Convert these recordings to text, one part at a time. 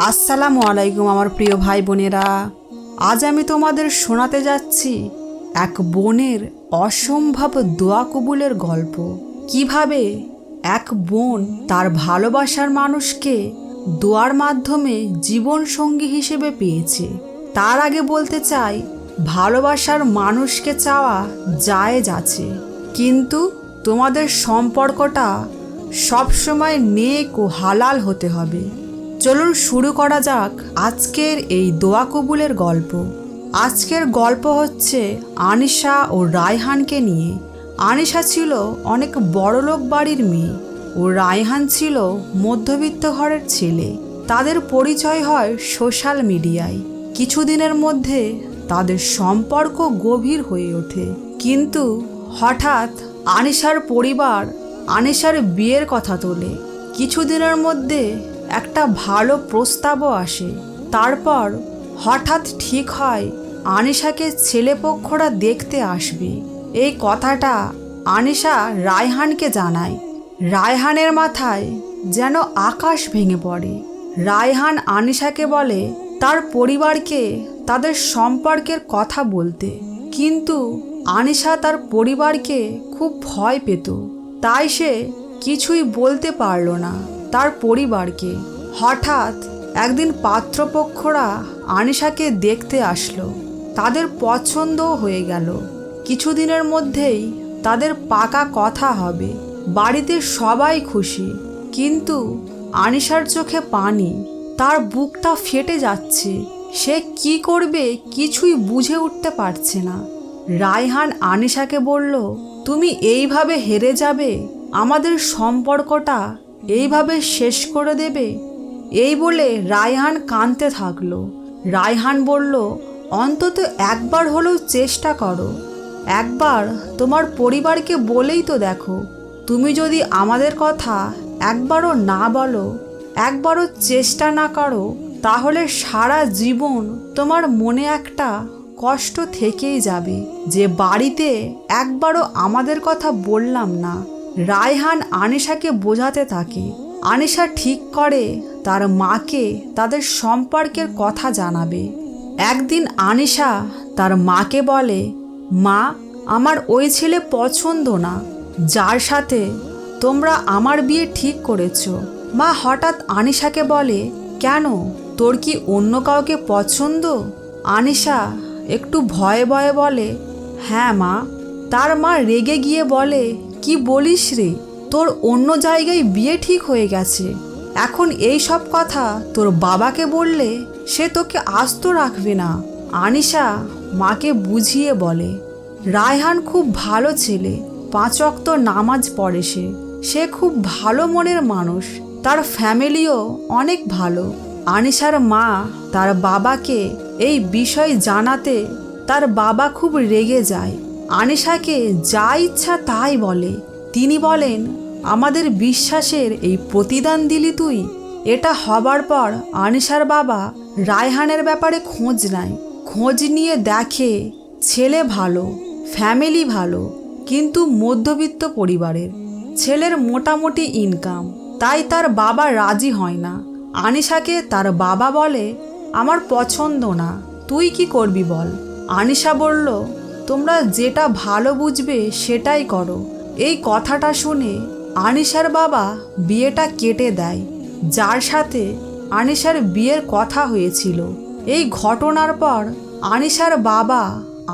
আসসালামু আলাইকুম আমার প্রিয় ভাই বোনেরা। আজ আমি তোমাদের শোনাতে যাচ্ছি এক বোনের অসম্ভব দোয়া কবুলের গল্প। কিভাবে এক বোন তার ভালোবাসার মানুষকে দোয়ার মাধ্যমে জীবন সঙ্গী হিসেবে পেয়েছে। তার আগে বলতে চাই, ভালোবাসার মানুষকে চাওয়া জায়েজ আছে, কিন্তু তোমাদের সম্পর্কটা সবসময় নেক ও হালাল হতে হবে। চলুন শুরু করা যাক আজকের এই দোয়া কবুলের গল্প। আজকের গল্প হচ্ছে আনিশা ও রায়হানকে নিয়ে। আনিশা ছিল অনেক বড়লোক বাড়ির মেয়ে ও রায়হান ছিল মধ্যবিত্ত ঘরের ছেলে। তাদের পরিচয় হয় সোশ্যাল মিডিয়ায়। কিছুদিনের মধ্যে তাদের সম্পর্ক গভীর হয়ে ওঠে, কিন্তু হঠাৎ আনিশার পরিবার আনিশার বিয়ের কথা তোলে। কিছুদিনের মধ্যে একটা ভালো প্রস্তাবও আসে। তারপর হঠাৎ ঠিক হয় আনিশাকে ছেলেপক্ষরা দেখতে আসবে। এই কথাটা আনিশা রায়হানকে জানায়। রায়হানের মাথায় যেন আকাশ ভেঙে পড়ে। রায়হান আনিশাকে বলে তার পরিবারকে তাদের সম্পর্কের কথা বলতে, কিন্তু আনিশা তার পরিবারকে খুব ভয় পেত, তাই সে কিছুই বলতে পারল না তার পরিবারকে। হঠাৎ একদিন পাত্রপক্ষরা আনিশাকে দেখতে আসলো। তাদের পছন্দও হয়ে গেল। কিছুদিনের মধ্যেই তাদের পাকা কথা হবে। বাড়িতে সবাই খুশি, কিন্তু আনিশার চোখে পানি। তার বুকটা ফেটে যাচ্ছে। সে কি করবে কিছুই বুঝে উঠতে পারছে না। রায়হান আনিশাকে বলল, তুমি এইভাবে হেরে যাবে, আমাদের সম্পর্কটা এইভাবে শেষ করে দেবে? এই বলে রায়হান কাঁদতে থাকলো। রায়হান বলল, অন্তত একবার হলেও চেষ্টা করো। একবার তোমার পরিবারকে বলেই তো দেখো। তুমি যদি আমাদের কথা একবারও না বলো, একবারও চেষ্টা না করো, তাহলে সারা জীবন তোমার মনে একটা কষ্ট থেকেই যাবে যে বাড়িতে একবারও আমাদের কথা বললাম না। রায়হান আনিশাকে বোঝাতে থাকে। আনিশা ঠিক করে তার মাকে তাদের সম্পর্কের কথা জানাবে। একদিন আনিশা তার মাকে বলে, মা, আমার ওই ছেলে পছন্দ না যার সাথে তোমরা আমার বিয়ে ঠিক করেছো। মা হঠাৎ আনিশাকে বলে, কেন, তোর কি অন্য কাউকে পছন্দ? আনিশা একটু ভয়ে ভয়ে বলে, হ্যাঁ মা। তার মা রেগে গিয়ে বলে, কি বলিস রে, তোর অন্য জায়গায় বিয়ে ঠিক হয়ে গেছে। এখন এই সব কথা তোর বাবাকে বললে সে তোকে আস্ত রাখবে না। আনিশা মাকে বুঝিয়ে বলে। রায়হান খুব ভালো ছেলে, 5 ওয়াক্ত নামাজ পড়ে। সে খুব ভালো মনের মানুষ। তার ফ্যামিলিও অনেক ভালো। আনিশার মা তার বাবাকে এই বিষয় জানাতে তার বাবা খুব রেগে যায়। আনিশাকে যা ইচ্ছা তাই বলে। তিনি বলেন, আমাদের বিশ্বাসের এই প্রতিদান দিলি তুই? এটা হবার পর আনিশার বাবা রায়হানের ব্যাপারে খোঁজ নেয়। খোঁজ নিয়ে দেখে ছেলে ভালো, ফ্যামিলি ভালো, কিন্তু মধ্যবিত্ত পরিবারের। ছেলের মোটামুটি ইনকাম, তাই তার বাবা রাজি হয় না। আনিশাকে তার বাবা বলে, আমার পছন্দ না, তুই কি করবি বল? আনিশা বলল, তোমরা যেটা ভালো বুঝবে সেটাই করো। এই কথাটা শুনে আনিশার বাবা বিয়েটা কেটে দেয় যার সাথে আনিশার বিয়ের কথা হয়েছিল। এই ঘটনার পর আনিশার বাবা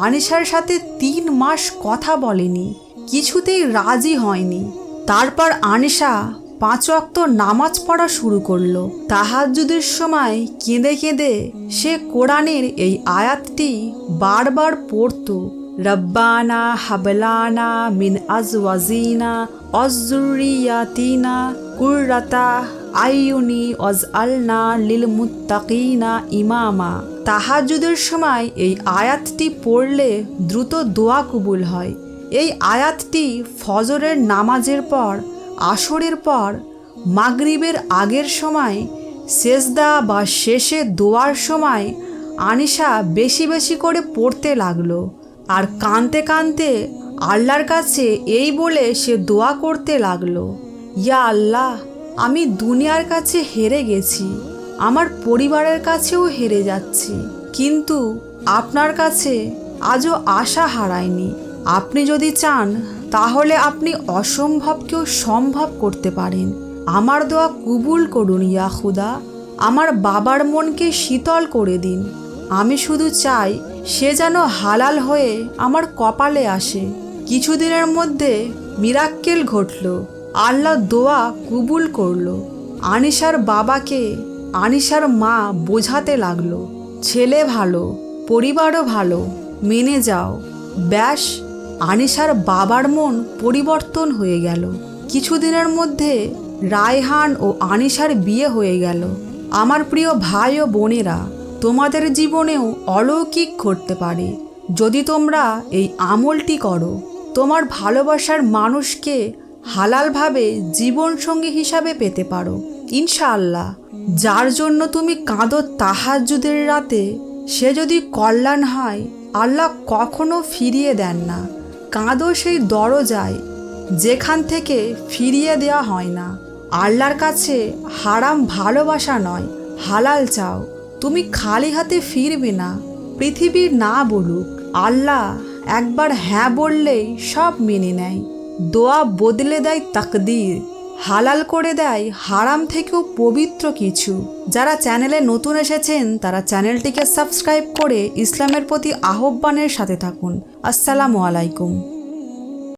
আনিশার সাথে 3 মাস কথা বলেনি, কিছুতেই রাজি হয়নি। তারপর আনিশা 5 ওয়াক্ত নামাজ পড়া শুরু করলো। তাহাজ্জুদের সময় কেঁদে কেঁদে সে কোরআনের এই আয়াতটি বারবার পড়তো, রব্বানা হাবলানা মিন আজওয়াজিনা অযুররিয়াতিনা কুররাতা আইয়ুনি ওয়াজআলনা লিল মুত্তাকিনা ইমামা। তাহাজ্জুদের সময় এই আয়াতটি পড়লে দ্রুত দোয়া কবুল হয়। এই আয়াতটি ফজরের নামাজের পর, আসরের পর, মাগরিবের আগের সময়, সেজদা বা শেষে দোয়ার সময় আনিশা বেশি বেশি করে পড়তে লাগলো। আর কাঁদতে কাঁদতে আল্লাহর কাছে এই বলে সে দোয়া করতে লাগলো, ইয়া আল্লাহ, আমি দুনিয়ার কাছে হেরে গেছি। আমার পরিবারের কাছেও হেরে যাচ্ছি, কিন্তু আপনার কাছে আজও আশা হারায়নি। আপনি যদি চান তাহলে আপনি অসম্ভবকেও সম্ভব করতে পারেন। আমার দোয়া কবুল করুন ইয়া খুদা। আমার বাবার মনকে শীতল করে দিন। আমি শুধু চাই সে যেন হালাল হয়ে আমার কপালে আসে। কিছুদিনের মধ্যে মিরাক্কেল ঘটল। আল্লাহ দোয়া কবুল করলো। আনিশার বাবাকে আনিশার মা বোঝাতে লাগলো, ছেলে ভালো, পরিবারও ভালো, মেনে যাও। ব্যাস, আনিশার বাবার মন পরিবর্তন হয়ে গেল। কিছুদিনের মধ্যে রায়হান ও আনিশার বিয়ে হয়ে গেল। আমার প্রিয় ভাই ও বোনেরা, তোমাদের জীবনেও অলৌকিক ঘটতে পারে যদি তোমরা এই আমলটি করো। তোমার ভালোবাসার মানুষকে হালালভাবে জীবনসঙ্গী হিসাবে পেতে পারো ইনশাআল্লাহ। যার জন্য তুমি কাঁদো তাহাজ্জুদের রাতে, সে যদি কল্যাণ হয়, আল্লাহ কখনো ফিরিয়ে দেন না। কাঁদো সেই দরজায় যেখান থেকে ফিরিয়ে দেওয়া হয় না। আল্লাহর কাছে হারাম ভালোবাসা নয়, হালাল চাও। তুমি খালি হাতে ফিরবে না। পৃথিবী না বলুক, আল্লাহ একবার হ্যাঁ বললেই সব মেনে নেয়। দোয়া বদলে দেয় তাকদীর, হালাল করে দেয় হারাম থেকেও পবিত্র কিছু। যারা চ্যানেলে নতুন এসেছেন তারা চ্যানেলটিকে সাবস্ক্রাইব করে ইসলামের প্রতি আহ্বানের সাথে থাকুন। আসসালামু আলাইকুম।